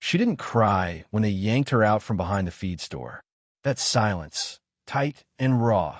She didn't cry when they yanked her out from behind the feed store. That silence, tight and raw,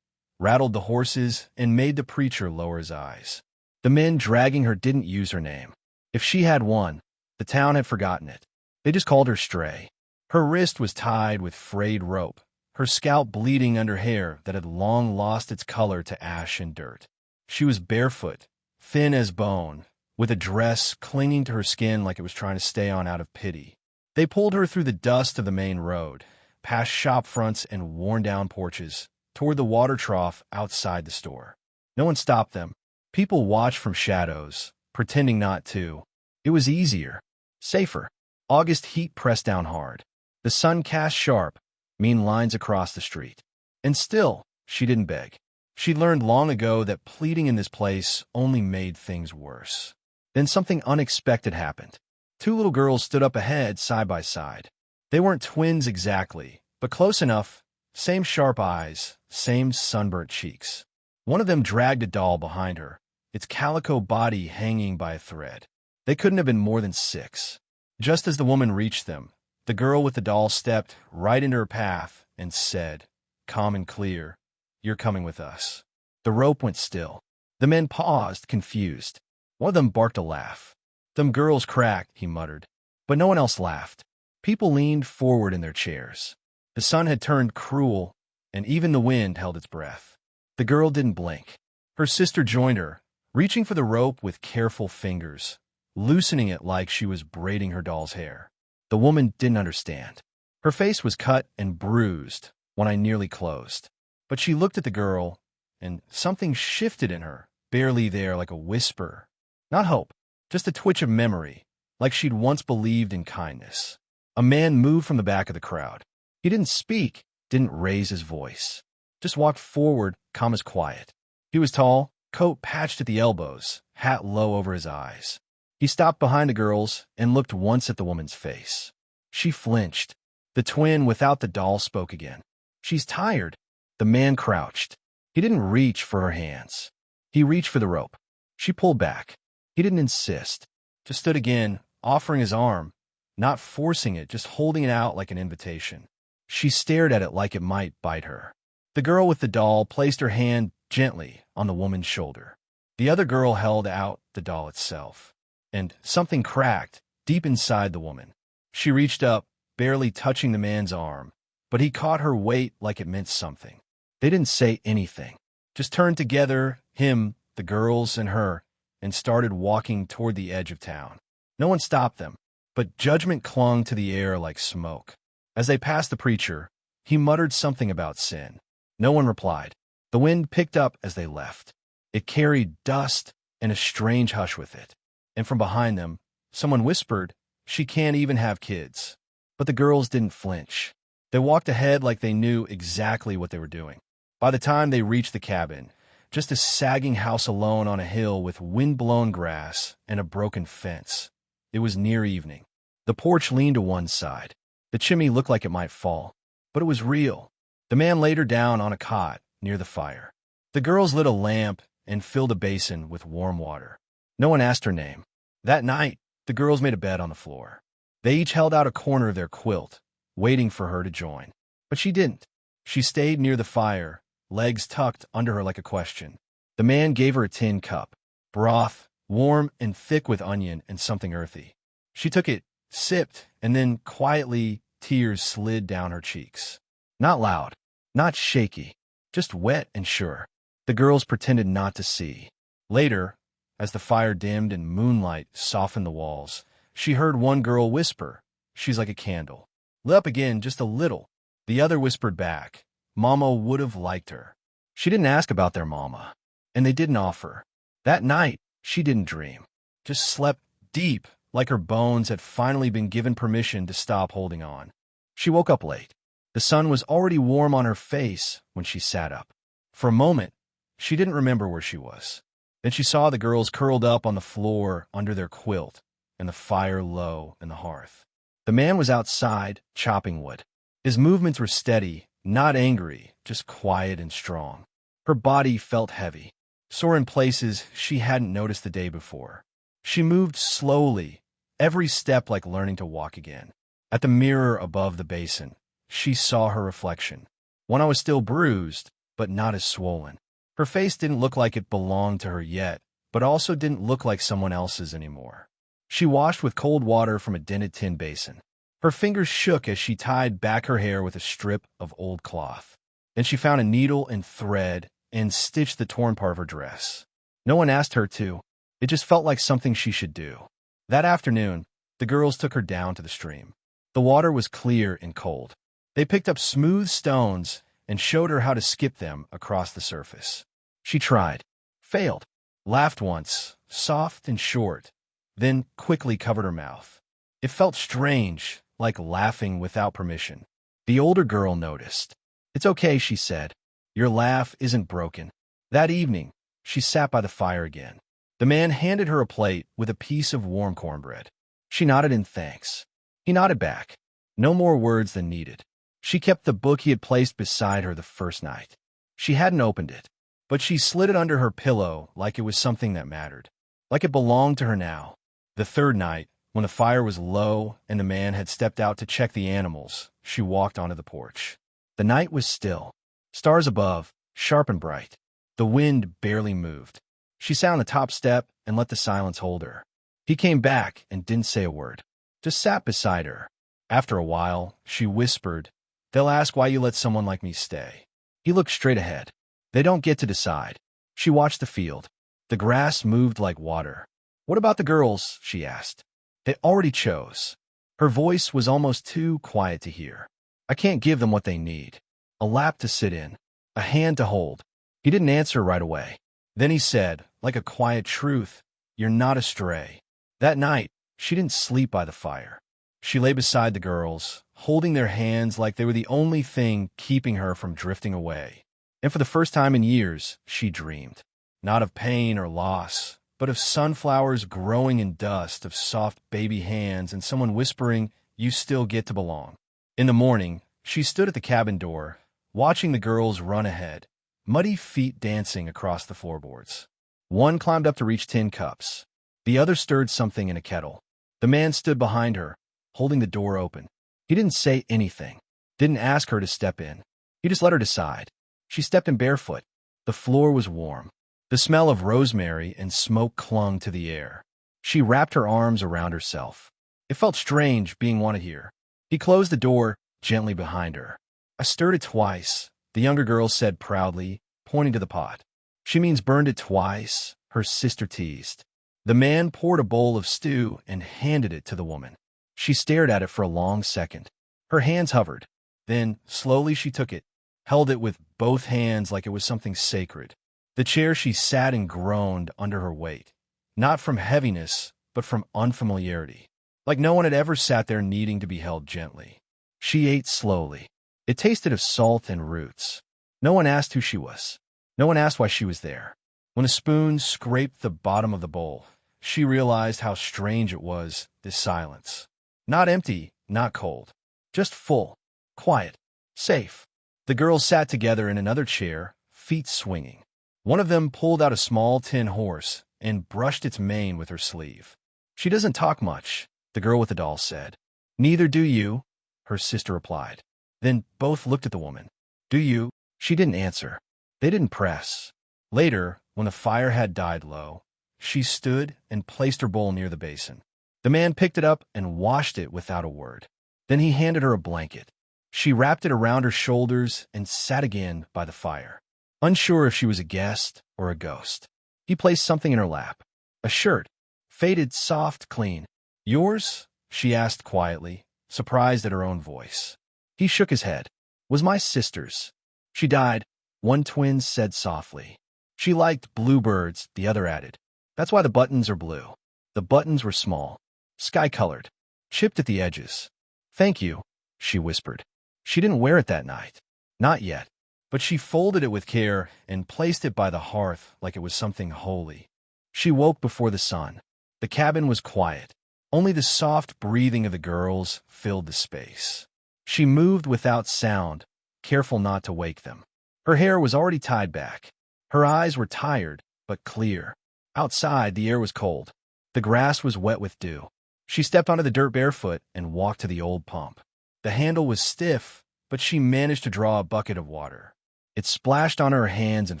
rattled the horses and made the preacher lower his eyes. The men dragging her didn't use her name. If she had one, the town had forgotten it. They just called her Stray. Her wrist was tied with frayed rope, her scalp bleeding under hair that had long lost its color to ash and dirt. She was barefoot, thin as bone, with a dress clinging to her skin like it was trying to stay on out of pity. They pulled her through the dust of the main road, past shop fronts and worn-down porches, toward the water trough outside the store. No one stopped them. People watched from shadows, pretending not to. It was easier, safer. August heat pressed down hard. The sun cast sharp, mean lines across the street. And still, she didn't beg. She'd learned long ago that pleading in this place only made things worse. Then something unexpected happened. Two little girls stood up ahead, side by side. They weren't twins exactly, but close enough. Same sharp eyes, same sunburnt cheeks. One of them dragged a doll behind her, its calico body hanging by a thread. They couldn't have been more than 6. Just as the woman reached them, the girl with the doll stepped right into her path and said, calm and clear, "You're coming with us." The rope went still. The men paused, confused. One of them barked a laugh. "Them girls cracked," he muttered. But no one else laughed. People leaned forward in their chairs. The sun had turned cruel, and even the wind held its breath. The girl didn't blink. Her sister joined her, reaching for the rope with careful fingers, loosening it like she was braiding her doll's hair. The woman didn't understand. Her face was cut and bruised when I nearly closed. But she looked at the girl, and something shifted in her, barely there, like a whisper. Not hope, just a twitch of memory, like she'd once believed in kindness. A man moved from the back of the crowd. He didn't speak, didn't raise his voice. Just walked forward, calm as quiet. He was tall, coat patched at the elbows, hat low over his eyes. He stopped behind the girls and looked once at the woman's face. She flinched. The twin without the doll spoke again. "She's tired." The man crouched. He didn't reach for her hands. He reached for the rope. She pulled back. He didn't insist. Just stood again, offering his arm, not forcing it, just holding it out like an invitation. She stared at it like it might bite her. The girl with the doll placed her hand gently on the woman's shoulder. The other girl held out the doll itself. And something cracked deep inside the woman. She reached up, barely touching the man's arm, but he caught her weight like it meant something. They didn't say anything, just turned together, him, the girls, and her, and started walking toward the edge of town. No one stopped them, but judgment clung to the air like smoke. As they passed the preacher, he muttered something about sin. No one replied. The wind picked up as they left. It carried dust and a strange hush with it. And from behind them, someone whispered, "She can't even have kids." But the girls didn't flinch. They walked ahead like they knew exactly what they were doing. By the time they reached the cabin, just a sagging house alone on a hill with wind-blown grass and a broken fence. It was near evening. The porch leaned to one side. The chimney looked like it might fall, but it was real. The man laid her down on a cot near the fire. The girls lit a lamp and filled a basin with warm water. No one asked her name. That night, the girls made a bed on the floor. They each held out a corner of their quilt, waiting for her to join. But she didn't. She stayed near the fire, legs tucked under her like a question. The man gave her a tin cup, broth, warm and thick with onion and something earthy. She took it, sipped, and then quietly tears slid down her cheeks. Not loud, not shaky, just wet and sure. The girls pretended not to see. Later, as the fire dimmed and moonlight softened the walls, she heard one girl whisper, "She's like a candle." Lit up again just a little. The other whispered back, "Mama would have liked her." She didn't ask about their mama, and they didn't offer. That night, she didn't dream, just slept deep, like her bones had finally been given permission to stop holding on. She woke up late. The sun was already warm on her face when she sat up. For a moment, she didn't remember where she was. Then she saw the girls curled up on the floor under their quilt, and the fire low in the hearth. The man was outside, chopping wood. His movements were steady, not angry, just quiet and strong. Her body felt heavy, sore in places she hadn't noticed the day before. She moved slowly, every step like learning to walk again. At the mirror above the basin, she saw her reflection. One eye was still bruised, but not as swollen. Her face didn't look like it belonged to her yet, but also didn't look like someone else's anymore. She washed with cold water from a dented tin basin. Her fingers shook as she tied back her hair with a strip of old cloth. Then she found a needle and thread and stitched the torn part of her dress. No one asked her to. It just felt like something she should do. That afternoon, the girls took her down to the stream. The water was clear and cold. They picked up smooth stones and showed her how to skip them across the surface. She tried, failed, laughed once, soft and short, then quickly covered her mouth. It felt strange, like laughing without permission. The older girl noticed. "It's okay," she said. "Your laugh isn't broken." That evening, she sat by the fire again. The man handed her a plate with a piece of warm cornbread. She nodded in thanks. He nodded back. No more words than needed. She kept the book he had placed beside her the first night. She hadn't opened it, but she slid it under her pillow like it was something that mattered, like it belonged to her now. The third night, when the fire was low and the man had stepped out to check the animals, she walked onto the porch. The night was still. Stars above, sharp and bright. The wind barely moved. She sat on the top step and let the silence hold her. He came back and didn't say a word, just sat beside her. After a while, she whispered, "They'll ask why you let someone like me stay." He looked straight ahead. "They don't get to decide." She watched the field. The grass moved like water. "What about the girls?" she asked. "They already chose." Her voice was almost too quiet to hear. "I can't give them what they need. A lap to sit in. A hand to hold." He didn't answer right away. Then he said, like a quiet truth, "You're not a stray." That night, she didn't sleep by the fire. She lay beside the girls, holding their hands like they were the only thing keeping her from drifting away. And for the first time in years, she dreamed. Not of pain or loss, but of sunflowers growing in dust, of soft baby hands, and someone whispering, "You still get to belong." In the morning, she stood at the cabin door, watching the girls run ahead, muddy feet dancing across the floorboards. One climbed up to reach tin cups. The other stirred something in a kettle. The man stood behind her, holding the door open. He didn't say anything, didn't ask her to step in. He just let her decide. She stepped in barefoot. The floor was warm. The smell of rosemary and smoke clung to the air. She wrapped her arms around herself. It felt strange being wanted here. He closed the door gently behind her. "I stirred it twice," the younger girl said proudly, pointing to the pot. "She means burned it twice," her sister teased. The man poured a bowl of stew and handed it to the woman. She stared at it for a long second. Her hands hovered. Then, slowly she took it, held it with both hands like it was something sacred. The chair she sat in groaned under her weight, not from heaviness, but from unfamiliarity. Like no one had ever sat there needing to be held gently. She ate slowly. It tasted of salt and roots. No one asked who she was. No one asked why she was there. When a spoon scraped the bottom of the bowl, she realized how strange it was, this silence. Not empty, not cold. Just full, quiet, safe. The girls sat together in another chair, feet swinging. One of them pulled out a small tin horse and brushed its mane with her sleeve. "She doesn't talk much," the girl with the doll said. "Neither do you," her sister replied. Then both looked at the woman. "Do you?" She didn't answer. They didn't press. Later, when the fire had died low, she stood and placed her bowl near the basin. The man picked it up and washed it without a word. Then he handed her a blanket. She wrapped it around her shoulders and sat again by the fire, unsure if she was a guest or a ghost. He placed something in her lap. A shirt, faded, soft, clean. "Yours?" she asked quietly, surprised at her own voice. He shook his head. "Was my sister's. She died," one twin said softly. "She liked bluebirds," the other added. "That's why the buttons are blue." The buttons were small, sky-colored, chipped at the edges. "Thank you," she whispered. She didn't wear it that night. Not yet. But she folded it with care and placed it by the hearth like it was something holy. She woke before the sun. The cabin was quiet. Only the soft breathing of the girls filled the space. She moved without sound, careful not to wake them. Her hair was already tied back. Her eyes were tired, but clear. Outside, the air was cold. The grass was wet with dew. She stepped onto the dirt barefoot and walked to the old pump. The handle was stiff, but she managed to draw a bucket of water. It splashed on her hands and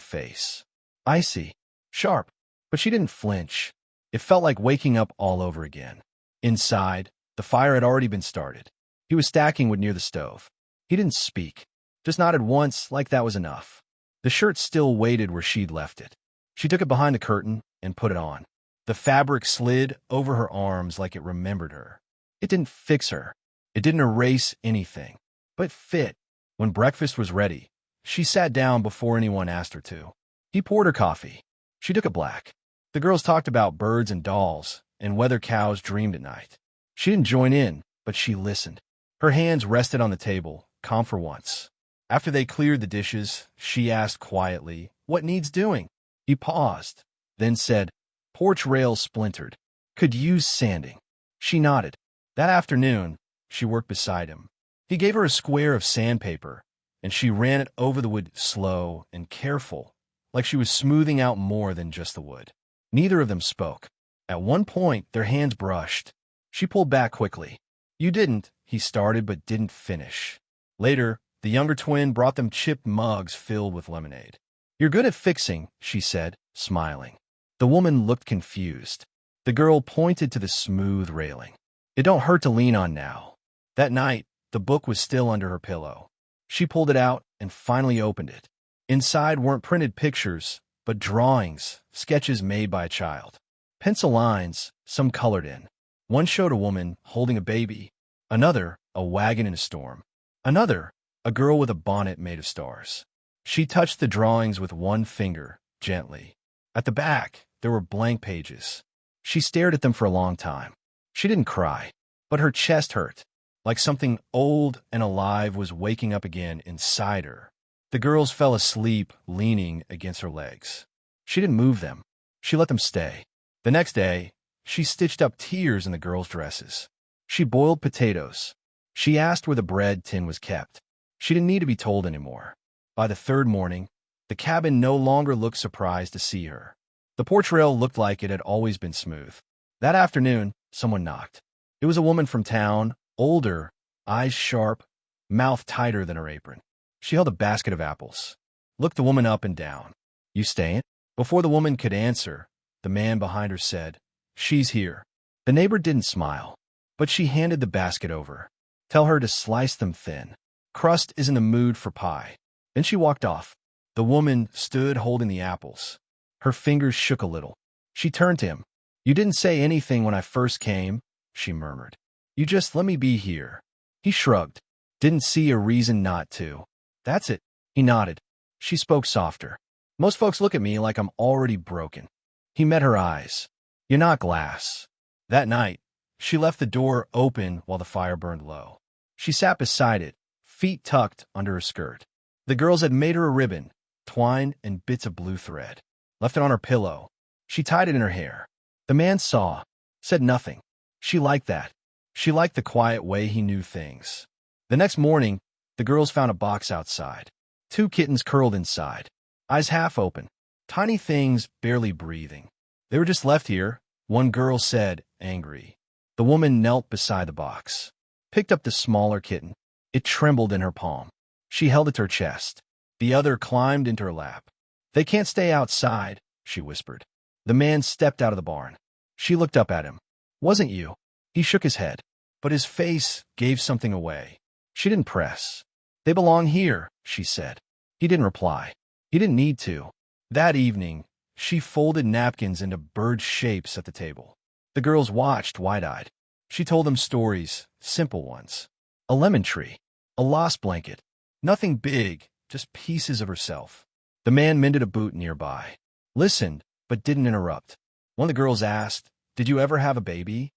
face. Icy, sharp, but she didn't flinch. It felt like waking up all over again. Inside, the fire had already been started. He was stacking wood near the stove. He didn't speak, just nodded once like that was enough. The shirt still waited where she'd left it. She took it behind the curtain and put it on. The fabric slid over her arms like it remembered her. It didn't fix her. It didn't erase anything, but fit. When breakfast was ready, she sat down before anyone asked her to. He poured her coffee. She took it black. The girls talked about birds and dolls and whether cows dreamed at night. She didn't join in, but she listened. Her hands rested on the table, calm for once. After they cleared the dishes, she asked quietly, "What needs doing?" He paused, then said, "Porch rails splintered. Could use sanding." She nodded. That afternoon, she worked beside him. He gave her a square of sandpaper, and she ran it over the wood slow and careful, like she was smoothing out more than just the wood. Neither of them spoke. At one point, their hands brushed. She pulled back quickly. "You didn't," he started but didn't finish. Later, the younger twin brought them chipped mugs filled with lemonade. "You're good at fixing," she said, smiling. The woman looked confused. The girl pointed to the smooth railing. "It don't hurt to lean on now." That night, the book was still under her pillow. She pulled it out and finally opened it. Inside weren't printed pictures, but drawings, sketches made by a child. Pencil lines, some colored in. One showed a woman holding a baby, another, a wagon in a storm, another, a girl with a bonnet made of stars. She touched the drawings with one finger, gently. At the back, there were blank pages. She stared at them for a long time. She didn't cry, but her chest hurt, like something old and alive was waking up again inside her. The girls fell asleep, leaning against her legs. She didn't move them. She let them stay. The next day, she stitched up tears in the girls' dresses. She boiled potatoes. She asked where the bread tin was kept. She didn't need to be told anymore. By the third morning, the cabin no longer looked surprised to see her. The porch rail looked like it had always been smooth. That afternoon, someone knocked. It was a woman from town, older, eyes sharp, mouth tighter than her apron. She held a basket of apples. Looked the woman up and down. "You staying?" Before the woman could answer, the man behind her said, "She's here." The neighbor didn't smile, but she handed the basket over. "Tell her to slice them thin. Crust is in the mood for pie." Then she walked off. The woman stood holding the apples. Her fingers shook a little. She turned to him. "You didn't say anything when I first came," she murmured. "You just let me be here." He shrugged. Didn't see a reason not to. "That's it." He nodded. She spoke softer. "Most folks look at me like I'm already broken." He met her eyes. "You're not glass." That night, she left the door open while the fire burned low. She sat beside it, feet tucked under her skirt. The girls had made her a ribbon, twine and bits of blue thread. Left it on her pillow. She tied it in her hair. The man saw, said nothing. She liked that. She liked the quiet way he knew things. The next morning, the girls found a box outside. 2 kittens curled inside, eyes half open, tiny things barely breathing. "They were just left here," one girl said, angry. The woman knelt beside the box, picked up the smaller kitten. It trembled in her palm. She held it to her chest. The other climbed into her lap. "They can't stay outside," she whispered. The man stepped out of the barn. She looked up at him. "Wasn't you?" He shook his head, but his face gave something away. She didn't press. "They belong here," she said. He didn't reply. He didn't need to. That evening, she folded napkins into bird shapes at the table. The girls watched wide-eyed. She told them stories, simple ones. A lemon tree, a lost blanket. Nothing big, just pieces of herself. The man mended a boot nearby. Listened, but didn't interrupt. One of the girls asked, "Did you ever have a baby?"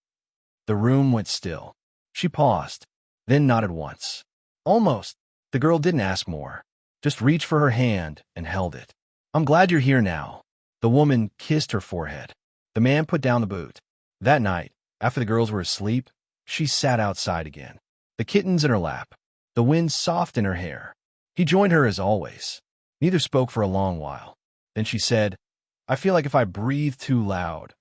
The room went still. She paused, then nodded once. "Almost." The girl didn't ask more, just reached for her hand and held it. "I'm glad you're here now." The woman kissed her forehead. The man put down the boot. That night, after the girls were asleep, she sat outside again. The kittens in her lap, the wind soft in her hair. He joined her as always. Neither spoke for a long while. Then she said, "I feel like if I breathe too loud,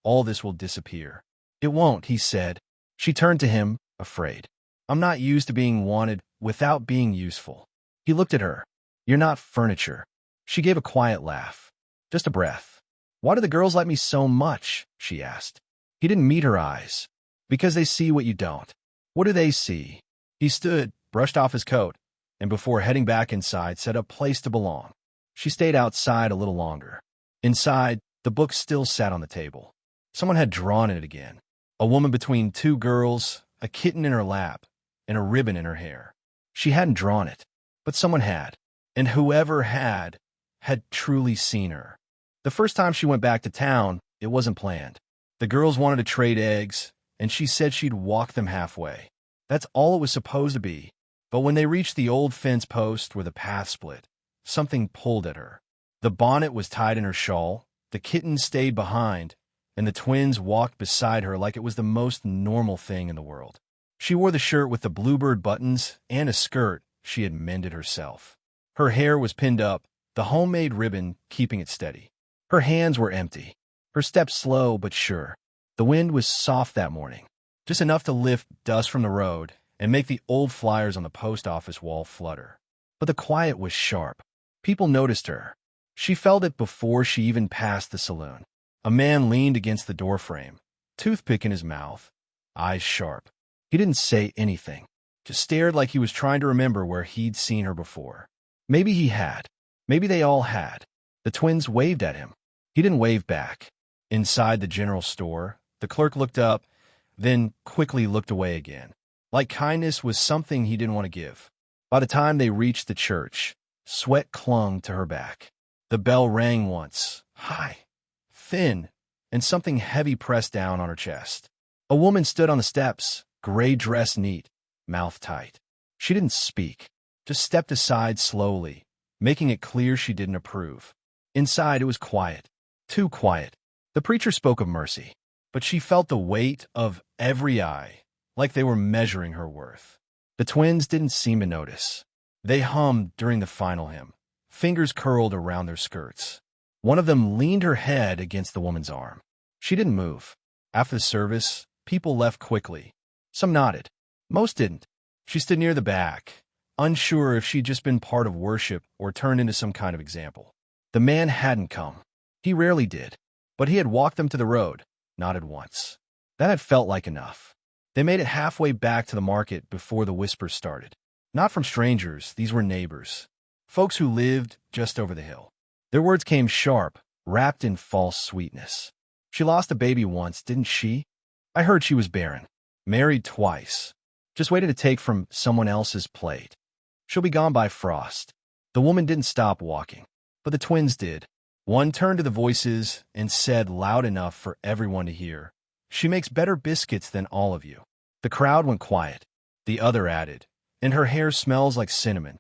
all this will disappear." It won't, he said. She turned to him, afraid. I'm not used to being wanted without being useful. He looked at her. You're not furniture. She gave a quiet laugh. Just a breath. Why do the girls like me so much? She asked. He didn't meet her eyes. Because they see what you don't. What do they see? He stood, brushed off his coat, and before heading back inside, said a place to belong. She stayed outside a little longer. Inside, the book still sat on the table. Someone had drawn it again. A woman between two girls, a kitten in her lap, and a ribbon in her hair. She hadn't drawn it, but someone had. And whoever had truly seen her. The first time she went back to town, it wasn't planned. The girls wanted to trade eggs, and she said she'd walk them halfway. That's all it was supposed to be. But when they reached the old fence post where the path split, something pulled at her. The bonnet was tied in her shawl, the kitten stayed behind, and the twins walked beside her like it was the most normal thing in the world. She wore the shirt with the bluebird buttons and a skirt she had mended herself. Her hair was pinned up, the homemade ribbon keeping it steady. Her hands were empty, her steps slow but sure. The wind was soft that morning, just enough to lift dust from the road and make the old flyers on the post office wall flutter. But the quiet was sharp. People noticed her. She felt it before she even passed the saloon. A man leaned against the doorframe, toothpick in his mouth, eyes sharp. He didn't say anything, just stared like he was trying to remember where he'd seen her before. Maybe he had. Maybe they all had. The twins waved at him. He didn't wave back. Inside the general store, the clerk looked up, then quickly looked away again. Like kindness was something he didn't want to give. By the time they reached the church, sweat clung to her back. The bell rang once, high, thin, and something heavy pressed down on her chest. A woman stood on the steps, gray dress neat, mouth tight. She didn't speak, just stepped aside slowly, making it clear she didn't approve. Inside, it was quiet, too quiet. The preacher spoke of mercy, but she felt the weight of every eye, like they were measuring her worth. The twins didn't seem to notice. They hummed during the final hymn, fingers curled around their skirts. One of them leaned her head against the woman's arm. She didn't move. After the service, people left quickly. Some nodded. Most didn't. She stood near the back, unsure if she'd just been part of worship or turned into some kind of example. The man hadn't come. He rarely did. But he had walked them to the road, nodded once. That had felt like enough. They made it halfway back to the market before the whispers started. Not from strangers, these were neighbors. Folks who lived just over the hill. Their words came sharp, wrapped in false sweetness. She lost a baby once, didn't she? I heard she was barren. Married twice. Just waited to take from someone else's plate. She'll be gone by frost. The woman didn't stop walking, but the twins did. One turned to the voices and said loud enough for everyone to hear, "She makes better biscuits than all of you." The crowd went quiet. The other added, "And her hair smells like cinnamon."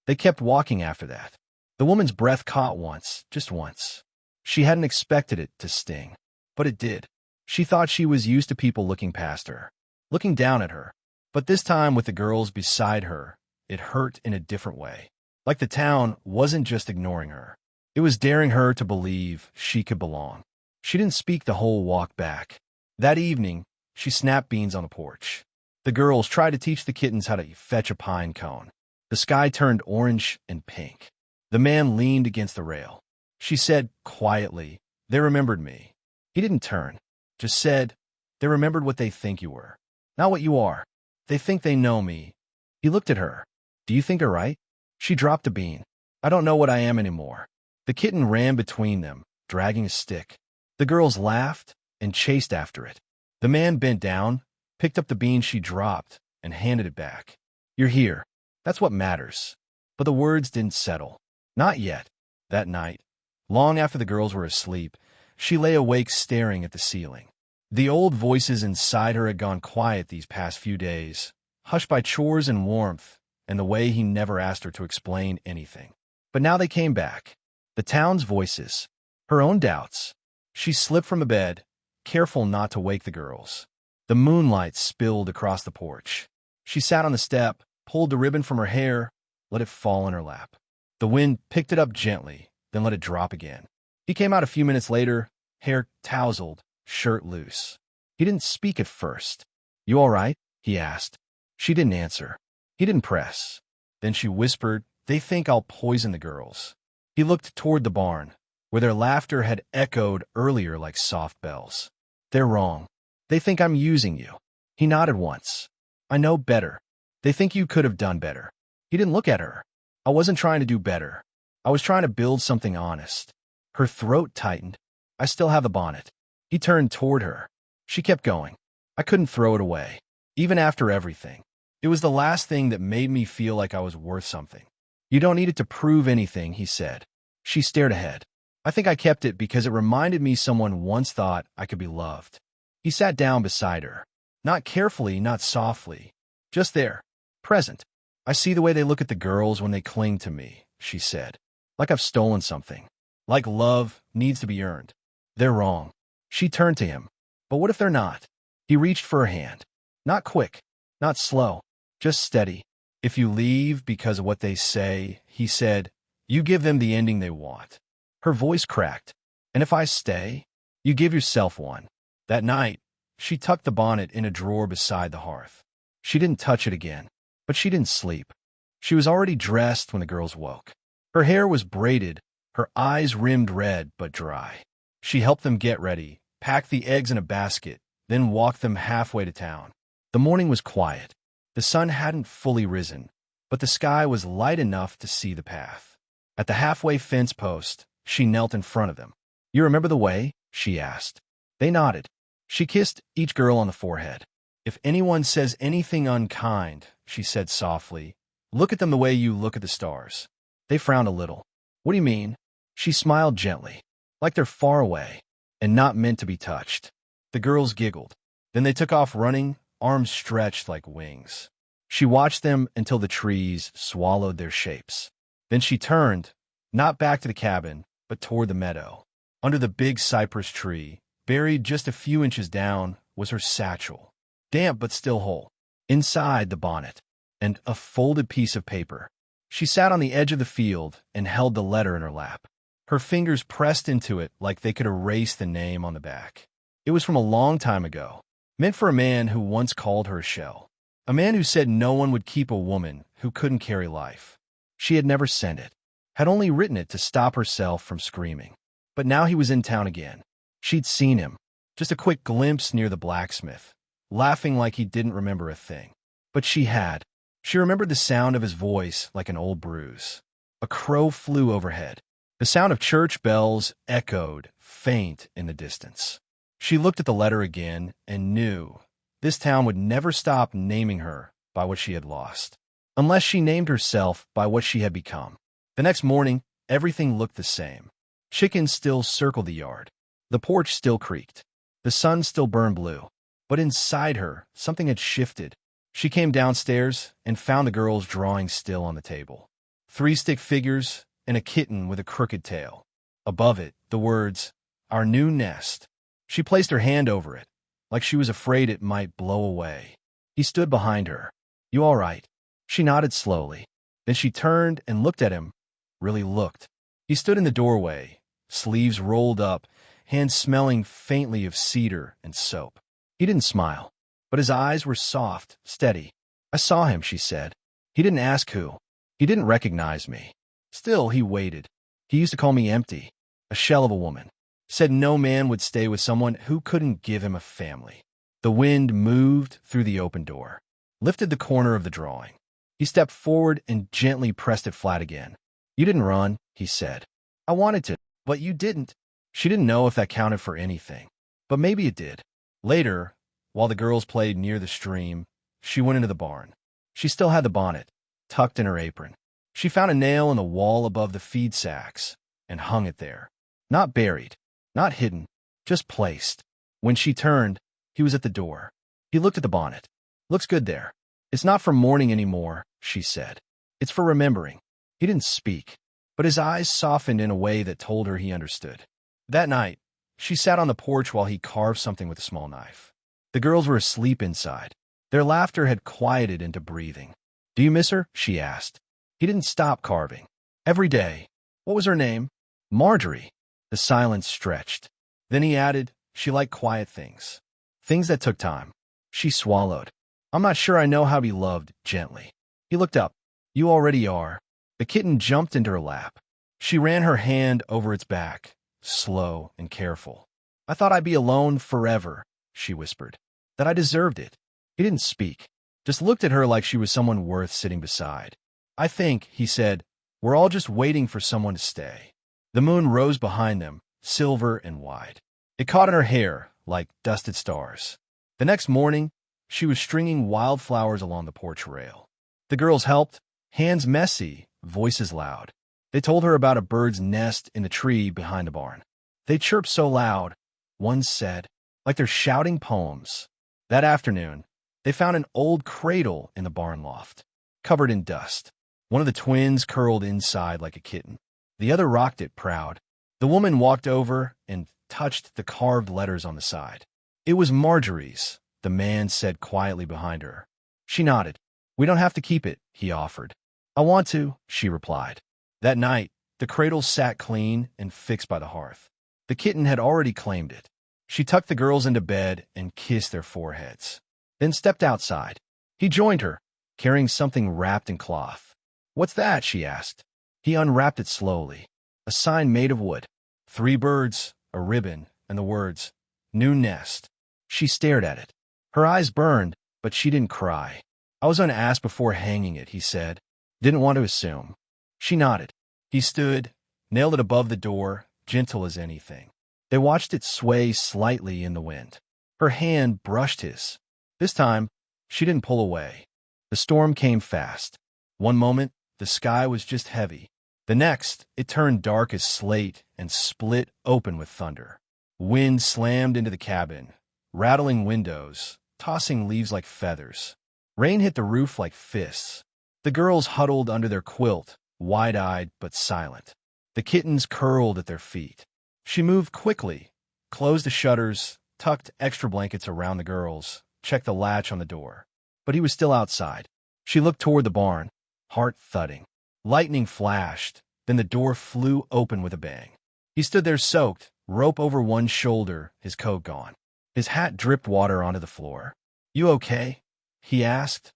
They kept walking after that. The woman's breath caught once, just once. She hadn't expected it to sting, but it did. She thought she was used to people looking past her, looking down at her. But this time with the girls beside her, it hurt in a different way. Like the town wasn't just ignoring her. It was daring her to believe she could belong. She didn't speak the whole walk back. That evening, she snapped beans on the porch. The girls tried to teach the kittens how to fetch a pine cone. The sky turned orange and pink. The man leaned against the rail. She said quietly, "They remembered me." He didn't turn, just said, "They remembered what they think you were, not what you are. They think they know me." He looked at her. "Do you think they're right?" She dropped a bean. "I don't know what I am anymore." The kitten ran between them, dragging a stick. The girls laughed and chased after it. The man bent down, picked up the bean she dropped, and handed it back. "You're here. That's what matters." But the words didn't settle. Not yet. That night, long after the girls were asleep, she lay awake staring at the ceiling. The old voices inside her had gone quiet these past few days, hushed by chores and warmth, and the way he never asked her to explain anything. But now they came back. The town's voices, her own doubts. She slipped from the bed, careful not to wake the girls. The moonlight spilled across the porch. She sat on the step, pulled the ribbon from her hair, let it fall in her lap. The wind picked it up gently, then let it drop again. He came out a few minutes later, hair tousled, shirt loose. He didn't speak at first. "You all right?" he asked. She didn't answer. He didn't press. Then she whispered, "They think I'll poison the girls." He looked toward the barn, where their laughter had echoed earlier like soft bells. "They're wrong. They think I'm using you." He nodded once. "I know better. They think you could have done better." He didn't look at her. "I wasn't trying to do better. I was trying to build something honest." Her throat tightened. "I still have the bonnet." He turned toward her. She kept going. "I couldn't throw it away, even after everything. It was the last thing that made me feel like I was worth something." "You don't need it to prove anything," he said. She stared ahead. "I think I kept it because it reminded me someone once thought I could be loved." He sat down beside her. Not carefully, not softly. Just there. Present. "I see the way they look at the girls when they cling to me," she said. "Like I've stolen something. Like love needs to be earned. They're wrong." She turned to him. "But what if they're not?" He reached for her hand. Not quick. Not slow. Just steady. "If you leave because of what they say," he said, "you give them the ending they want." Her voice cracked. "And if I stay, you give yourself one." That night, she tucked the bonnet in a drawer beside the hearth. She didn't touch it again, but she didn't sleep. She was already dressed when the girls woke. Her hair was braided, her eyes rimmed red but dry. She helped them get ready, packed the eggs in a basket, then walked them halfway to town. The morning was quiet. The sun hadn't fully risen, but the sky was light enough to see the path. At the halfway fence post, she knelt in front of them. "You remember the way?" she asked. They nodded. She kissed each girl on the forehead. "If anyone says anything unkind," she said softly, "look at them the way you look at the stars." They frowned a little. "What do you mean?" She smiled gently, like they're far away and not meant to be touched. The girls giggled. Then they took off running, arms stretched like wings. She watched them until the trees swallowed their shapes. Then she turned, not back to the cabin, but toward the meadow. Under the big cypress tree, buried just a few inches down, was her satchel, damp but still whole. Inside, the bonnet, and a folded piece of paper. She sat on the edge of the field and held the letter in her lap. Her fingers pressed into it like they could erase the name on the back. It was from a long time ago, meant for a man who once called her a shell. A man who said no one would keep a woman who couldn't carry life. She had never sent it, had only written it to stop herself from screaming. But now he was in town again. She'd seen him, just a quick glimpse near the blacksmith, laughing like he didn't remember a thing. But she had. She remembered the sound of his voice like an old bruise. A crow flew overhead. The sound of church bells echoed, faint in the distance. She looked at the letter again and knew this town would never stop naming her by what she had lost, unless she named herself by what she had become. The next morning, everything looked the same. Chickens still circled the yard. The porch still creaked. The sun still burned blue. But inside her, something had shifted. She came downstairs and found the girls drawing still on the table. 3 stick figures and a kitten with a crooked tail. Above it, the words, "Our new nest." She placed her hand over it, like she was afraid it might blow away. He stood behind her. "You all right?" She nodded slowly. Then she turned and looked at him, really looked. He stood in the doorway, sleeves rolled up, hands smelling faintly of cedar and soap. He didn't smile, but his eyes were soft, steady. "I saw him," she said. "He didn't ask who. He didn't recognize me. Still, he waited. He used to call me empty, a shell of a woman. Said no man would stay with someone who couldn't give him a family." The wind moved through the open door, lifted the corner of the drawing. He stepped forward and gently pressed it flat again. "You didn't run," he said. "I wanted to, but you didn't." She didn't know if that counted for anything, but maybe it did. Later, while the girls played near the stream, she went into the barn. She still had the bonnet, tucked in her apron. She found a nail in the wall above the feed sacks and hung it there. Not buried, not hidden, just placed. When she turned, he was at the door. He looked at the bonnet. "Looks good there." "It's not for mourning anymore," she said. "It's for remembering." He didn't speak, but his eyes softened in a way that told her he understood. That night, she sat on the porch while he carved something with a small knife. The girls were asleep inside. Their laughter had quieted into breathing. "Do you miss her?" she asked. He didn't stop carving. "Every day." "What was her name?" "Marjorie." The silence stretched. Then he added, "She liked quiet things. Things that took time. She swallowed. I'm not sure I know how to be loved gently. He looked up. You already are. The kitten jumped into her lap. She ran her hand over its back, slow and careful. I thought I'd be alone forever, she whispered. That I deserved it. He didn't speak, just looked at her like she was someone worth sitting beside. I think, he said, we're all just waiting for someone to stay. The moon rose behind them, silver and wide. It caught in her hair like dusted stars. The next morning, she was stringing wildflowers along the porch rail. The girls helped, hands messy, voices loud. They told her about a bird's nest in the tree behind the barn. They chirped so loud, one said, like they're shouting poems. That afternoon, they found an old cradle in the barn loft, covered in dust. One of the twins curled inside like a kitten. The other rocked it proud. The woman walked over and touched the carved letters on the side. It was Marjorie's, the man said quietly behind her. She nodded. We don't have to keep it, he offered. I want to, she replied. That night, the cradle sat clean and fixed by the hearth. The kitten had already claimed it. She tucked the girls into bed and kissed their foreheads, then stepped outside. He joined her, carrying something wrapped in cloth. What's that? She asked. He unwrapped it slowly. A sign made of wood. 3 birds, a ribbon, and the words, New Nest. She stared at it. Her eyes burned, but she didn't cry. I was going to ask before hanging it, he said. Didn't want to assume. She nodded. He stood, nailed it above the door, gentle as anything. They watched it sway slightly in the wind. Her hand brushed his. This time, she didn't pull away. The storm came fast. One moment, the sky was just heavy. The next, it turned dark as slate and split open with thunder. Wind slammed into the cabin, rattling windows, tossing leaves like feathers. Rain hit the roof like fists. The girls huddled under their quilt, wide-eyed but silent. The kittens curled at their feet. She moved quickly, closed the shutters, tucked extra blankets around the girls, checked the latch on the door. But he was still outside. She looked toward the barn, heart thudding. Lightning flashed, then the door flew open with a bang. He stood there soaked, rope over one shoulder, his coat gone. His hat dripped water onto the floor. You okay? He asked,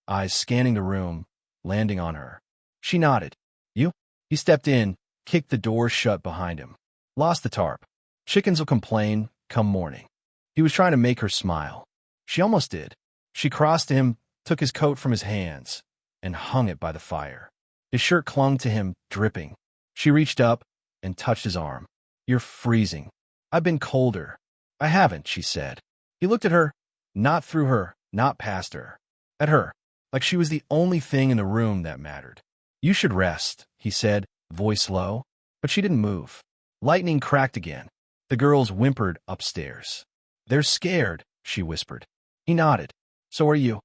eyes scanning the room, landing on her. She nodded. You? He stepped in, kicked the door shut behind him. Lost the tarp. Chickens will complain come morning. He was trying to make her smile. She almost did. She crossed him, took his coat from his hands, and hung it by the fire. His shirt clung to him, dripping. She reached up and touched his arm. You're freezing. I've been colder. I haven't, she said. He looked at her, not through her, not past her. At her, like she was the only thing in the room that mattered. You should rest, he said, voice low, but she didn't move. Lightning cracked again. The girls whimpered upstairs. They're scared, she whispered. He nodded. So are you.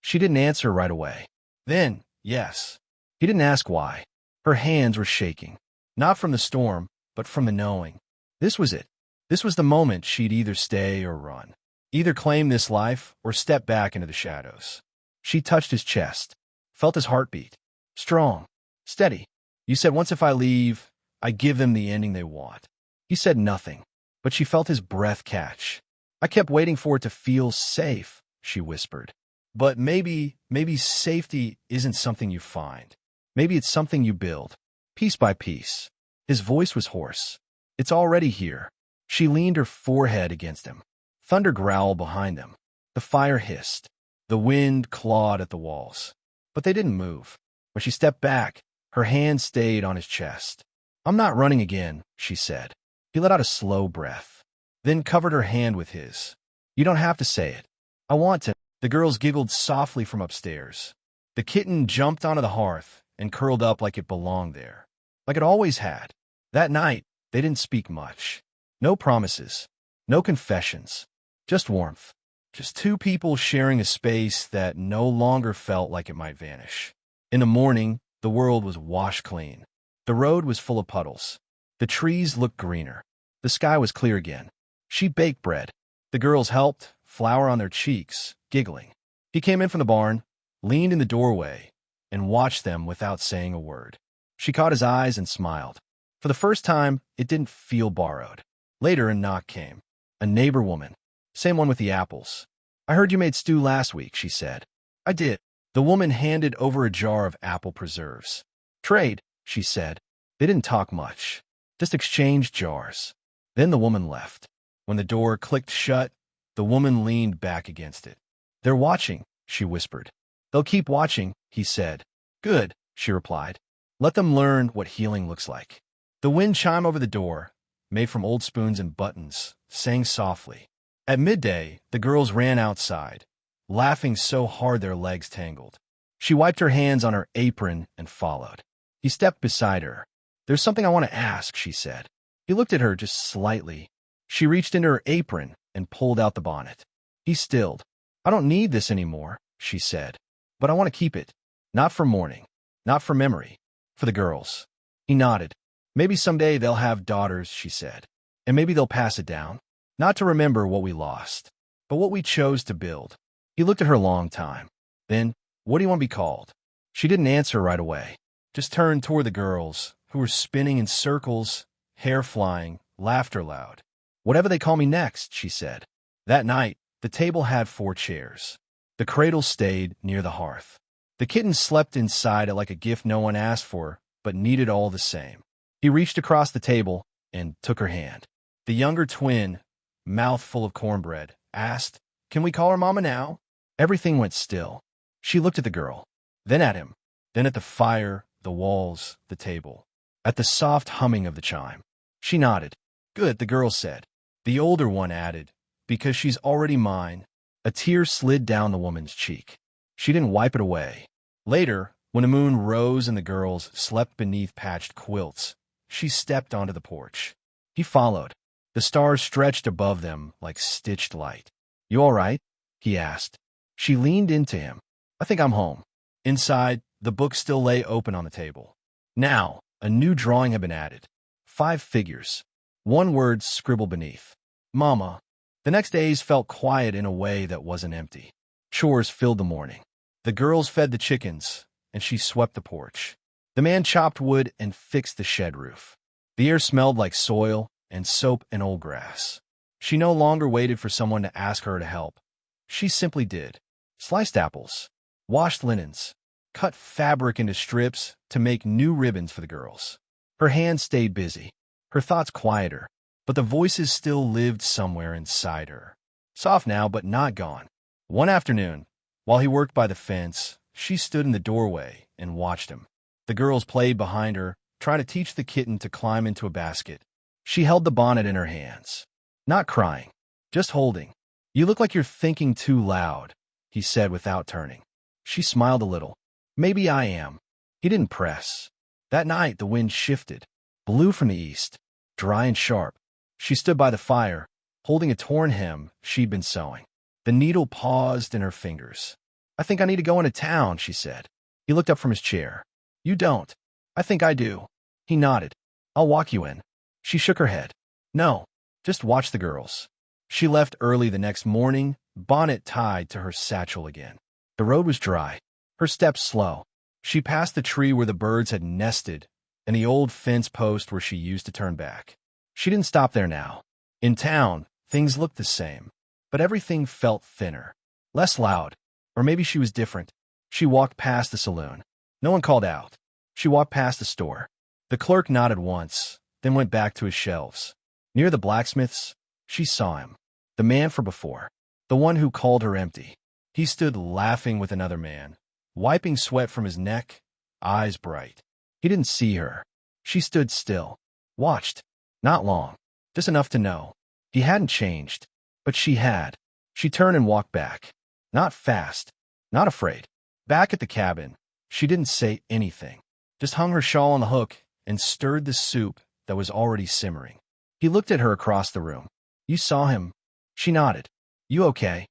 She didn't answer right away. Then, yes. He didn't ask why. Her hands were shaking. Not from the storm, but from the knowing. This was it. This was the moment she'd either stay or run. Either claim this life or step back into the shadows. She touched his chest, felt his heartbeat. Strong, steady. You said once if I leave, I give them the ending they want. He said nothing, but she felt his breath catch. I kept waiting for it to feel safe, she whispered. But maybe safety isn't something you find. Maybe it's something you build, piece by piece. His voice was hoarse. It's already here. She leaned her forehead against him. Thunder growled behind them. The fire hissed. The wind clawed at the walls. But they didn't move. When she stepped back, her hand stayed on his chest. I'm not running again, she said. He let out a slow breath, then covered her hand with his. You don't have to say it. I want to. The girls giggled softly from upstairs. The kitten jumped onto the hearth and curled up like it belonged there, like it always had. That night, they didn't speak much. No promises, no confessions, just warmth. Just 2 people sharing a space that no longer felt like it might vanish. In the morning, the world was washed clean. The road was full of puddles. The trees looked greener. The sky was clear again. She baked bread. The girls helped, flour on their cheeks, giggling. He came in from the barn, leaned in the doorway, and watched them without saying a word. She caught his eyes and smiled. For the first time, it didn't feel borrowed. Later, a knock came. A neighbor woman. Same one with the apples. I heard you made stew last week, she said. I did. The woman handed over a jar of apple preserves. Trade, she said. They didn't talk much, just exchanged jars. Then the woman left. When the door clicked shut, the woman leaned back against it. They're watching, she whispered. They'll keep watching, he said. Good, she replied. Let them learn what healing looks like. The wind chime over the door, made from old spoons and buttons, sang softly. At midday, the girls ran outside, laughing so hard their legs tangled. She wiped her hands on her apron and followed. He stepped beside her. There's something I want to ask, she said. He looked at her just slightly. She reached into her apron and pulled out the bonnet. He stilled. I don't need this anymore, she said. But I want to keep it. Not for mourning. Not for memory. For the girls. He nodded. Maybe someday they'll have daughters, she said. And maybe they'll pass it down. Not to remember what we lost, but what we chose to build. He looked at her a long time. Then, what do you want to be called? She didn't answer right away. Just turned toward the girls, who were spinning in circles, hair flying, laughter loud. Whatever they call me next, she said. That night, the table had 4 chairs. The cradle stayed near the hearth. The kitten slept inside it like a gift no one asked for, but needed all the same. He reached across the table and took her hand. The younger twin, mouth full of cornbread, asked, Can we call her Mama now? Everything went still. She looked at the girl, then at him, then at the fire, the walls, the table, at the soft humming of the chime. She nodded. Good, the girl said. The older one added, Because she's already mine. A tear slid down the woman's cheek. She didn't wipe it away. Later, when the moon rose and the girls slept beneath patched quilts, she stepped onto the porch. He followed. The stars stretched above them like stitched light. You all right? He asked. She leaned into him. I think I'm home. Inside, the book still lay open on the table. Now, a new drawing had been added. 5 figures. 1 word scribbled beneath. Mama. The next days felt quiet in a way that wasn't empty. Chores filled the morning. The girls fed the chickens, and she swept the porch. The man chopped wood and fixed the shed roof. The air smelled like soil and soap and old grass. She no longer waited for someone to ask her to help. She simply did. Sliced apples, washed linens, cut fabric into strips to make new ribbons for the girls. Her hands stayed busy, her thoughts quieter, but the voices still lived somewhere inside her. Soft now, but not gone. One afternoon, while he worked by the fence, she stood in the doorway and watched him. The girls played behind her, trying to teach the kitten to climb into a basket. She held the bonnet in her hands. Not crying, just holding. You look like you're thinking too loud, he said without turning. She smiled a little. Maybe I am. He didn't press. That night, the wind shifted, blew from the east, dry and sharp. She stood by the fire, holding a torn hem she'd been sewing. The needle paused in her fingers. I think I need to go into town, she said. He looked up from his chair. You don't. I think I do. He nodded. I'll walk you in. She shook her head. No, just watch the girls. She left early the next morning, bonnet tied to her satchel again. The road was dry, her steps slow. She passed the tree where the birds had nested and the old fence post where she used to turn back. She didn't stop there now. In town, things looked the same, but everything felt thinner, less loud, or maybe she was different. She walked past the saloon. No one called out. She walked past the store. The clerk nodded once, then went back to his shelves. Near the blacksmith's, she saw him. The man from before. The one who called her empty. He stood laughing with another man, wiping sweat from his neck, eyes bright. He didn't see her. She stood still, watched. Not long, just enough to know. He hadn't changed, but she had. She turned and walked back. Not fast, not afraid. Back at the cabin, she didn't say anything. Just hung her shawl on the hook and stirred the soup that was already simmering. He looked at her across the room. You saw him. She nodded. You okay?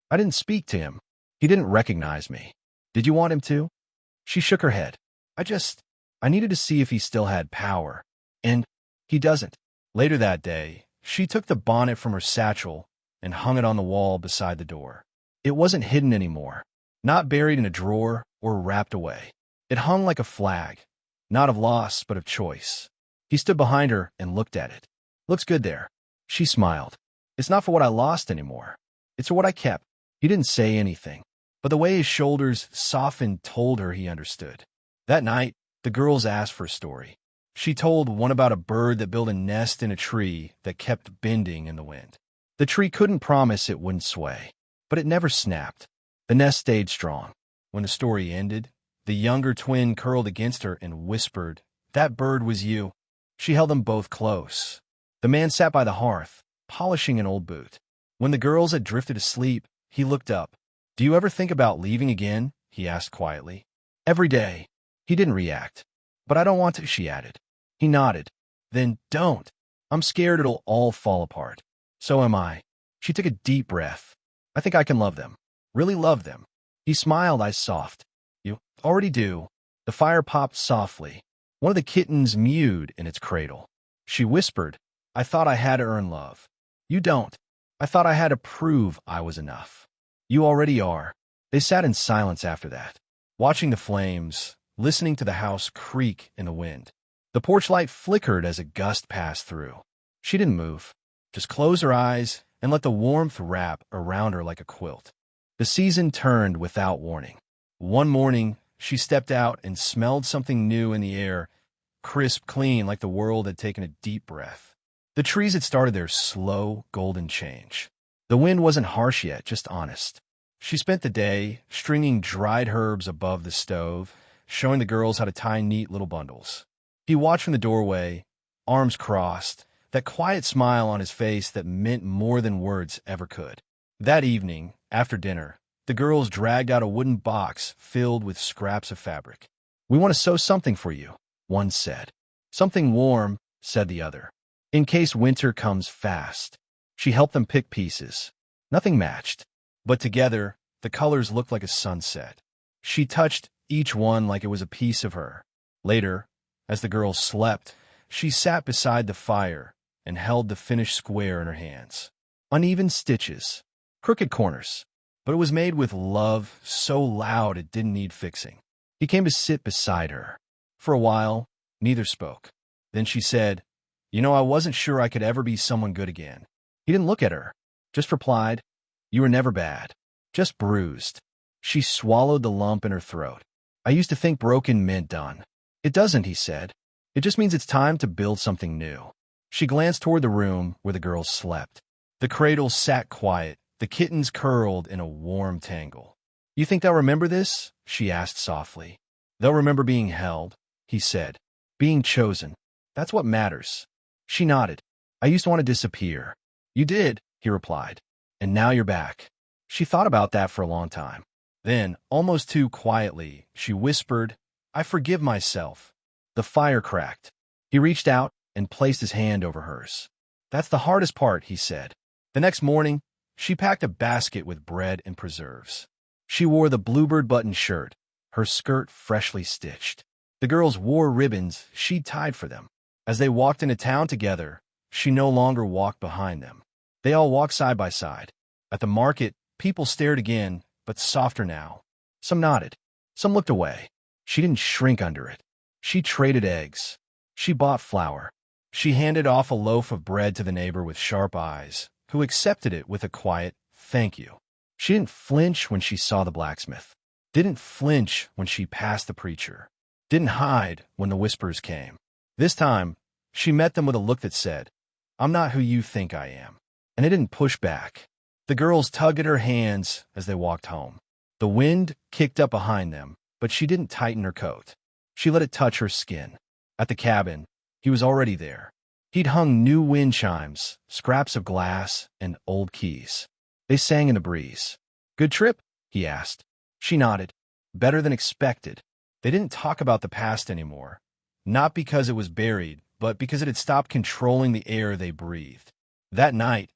I didn't speak to him. He didn't recognize me. Did you want him to? She shook her head. I needed to see if he still had power. And he doesn't. Later that day, she took the bonnet from her satchel and hung it on the wall beside the door. It wasn't hidden anymore, not buried in a drawer or wrapped away. It hung like a flag, not of loss, but of choice. He stood behind her and looked at it. Looks good there. She smiled. It's not for what I lost anymore. It's for what I kept. He didn't say anything, but the way his shoulders softened told her he understood. That night, the girls asked for a story. She told one about a bird that built a nest in a tree that kept bending in the wind. The tree couldn't promise it wouldn't sway, but it never snapped. The nest stayed strong. When the story ended, the younger twin curled against her and whispered, "That bird was you." She held them both close. The man sat by the hearth, polishing an old boot. When the girls had drifted asleep, he looked up. "Do you ever think about leaving again?" he asked quietly. "Every day." He didn't react. "But I don't want to," she added. He nodded. "Then don't. I'm scared it'll all fall apart." "So am I." She took a deep breath. "I think I can love them. Really love them." He smiled, eyes soft. "You already do." The fire popped softly. One of the kittens mewed in its cradle. She whispered, "I thought I had to earn love." "You don't." "I thought I had to prove I was enough." "You already are." They sat in silence after that, watching the flames, listening to the house creak in the wind. The porch light flickered as a gust passed through. She didn't move, just closed her eyes and let the warmth wrap around her like a quilt. The season turned without warning. One morning, she stepped out and smelled something new in the air, crisp, clean, like the world had taken a deep breath. The trees had started their slow, golden change. The wind wasn't harsh yet, just honest. She spent the day stringing dried herbs above the stove, showing the girls how to tie neat little bundles. He watched from the doorway, arms crossed, that quiet smile on his face that meant more than words ever could. That evening, after dinner, the girls dragged out a wooden box filled with scraps of fabric. "We want to sew something for you," one said. "Something warm," said the other, "in case winter comes fast." She helped them pick pieces. Nothing matched, but together, the colors looked like a sunset. She touched each one like it was a piece of her. Later, as the girls slept, she sat beside the fire and held the finished square in her hands. Uneven stitches, crooked corners, but it was made with love so loud it didn't need fixing. He came to sit beside her. For a while, neither spoke. Then she said, "You know, I wasn't sure I could ever be someone good again." He didn't look at her, just replied, "You were never bad, just bruised." She swallowed the lump in her throat. "I used to think broken meant done." "It doesn't," he said. "It just means it's time to build something new." She glanced toward the room where the girls slept. The cradle sat quiet, the kittens curled in a warm tangle. "You think they'll remember this?" she asked softly. "They'll remember being held," he said. "Being chosen. That's what matters." She nodded. "I used to want to disappear." "You did," he replied. "And now you're back." She thought about that for a long time. Then, almost too quietly, she whispered, "I forgive myself." The fire cracked. He reached out and placed his hand over hers. "That's the hardest part," he said. The next morning, she packed a basket with bread and preserves. She wore the bluebird button shirt, her skirt freshly stitched. The girls wore ribbons she'd tied for them. As they walked into town together, she no longer walked behind them. They all walked side by side. At the market, people stared again, but softer now. Some nodded. Some looked away. She didn't shrink under it. She traded eggs. She bought flour. She handed off a loaf of bread to the neighbor with sharp eyes, who accepted it with a quiet, "Thank you." She didn't flinch when she saw the blacksmith. Didn't flinch when she passed the preacher. Didn't hide when the whispers came. This time, she met them with a look that said, "I'm not who you think I am." And it didn't push back. The girls tugged at her hands as they walked home. The wind kicked up behind them, but she didn't tighten her coat. She let it touch her skin. At the cabin, he was already there. He'd hung new wind chimes, scraps of glass, and old keys. They sang in the breeze. "Good trip?" he asked. She nodded. "Better than expected." They didn't talk about the past anymore. Not because it was buried, but because it had stopped controlling the air they breathed. That night,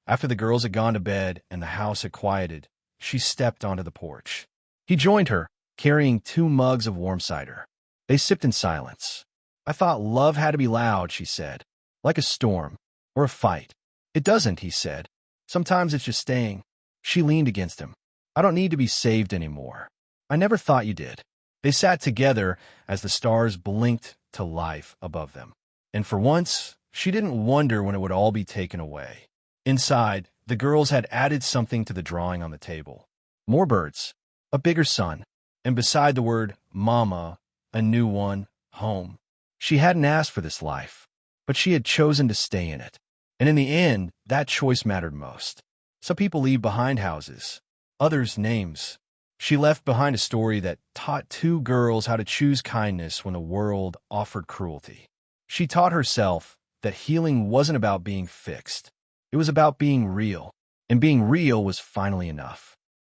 after the girls had gone to bed and the house had quieted, she stepped onto the porch. He joined her, carrying 2 mugs of warm cider. They sipped in silence. "I thought love had to be loud," she said. "Like a storm. Or a fight." "It doesn't," he said. "Sometimes it's just staying." She leaned against him. "I don't need to be saved anymore." "I never thought you did." They sat together as the stars blinked to life above them. And for once, she didn't wonder when it would all be taken away. Inside, the girls had added something to the drawing on the table. More birds, a bigger sun, and beside the word Mama, a new one, home. She hadn't asked for this life, but she had chosen to stay in it. And in the end, that choice mattered most. Some people leave behind houses, others names. She left behind a story that taught two girls how to choose kindness when the world offered cruelty. She taught herself that healing wasn't about being fixed. It was about being real, and being real was finally enough.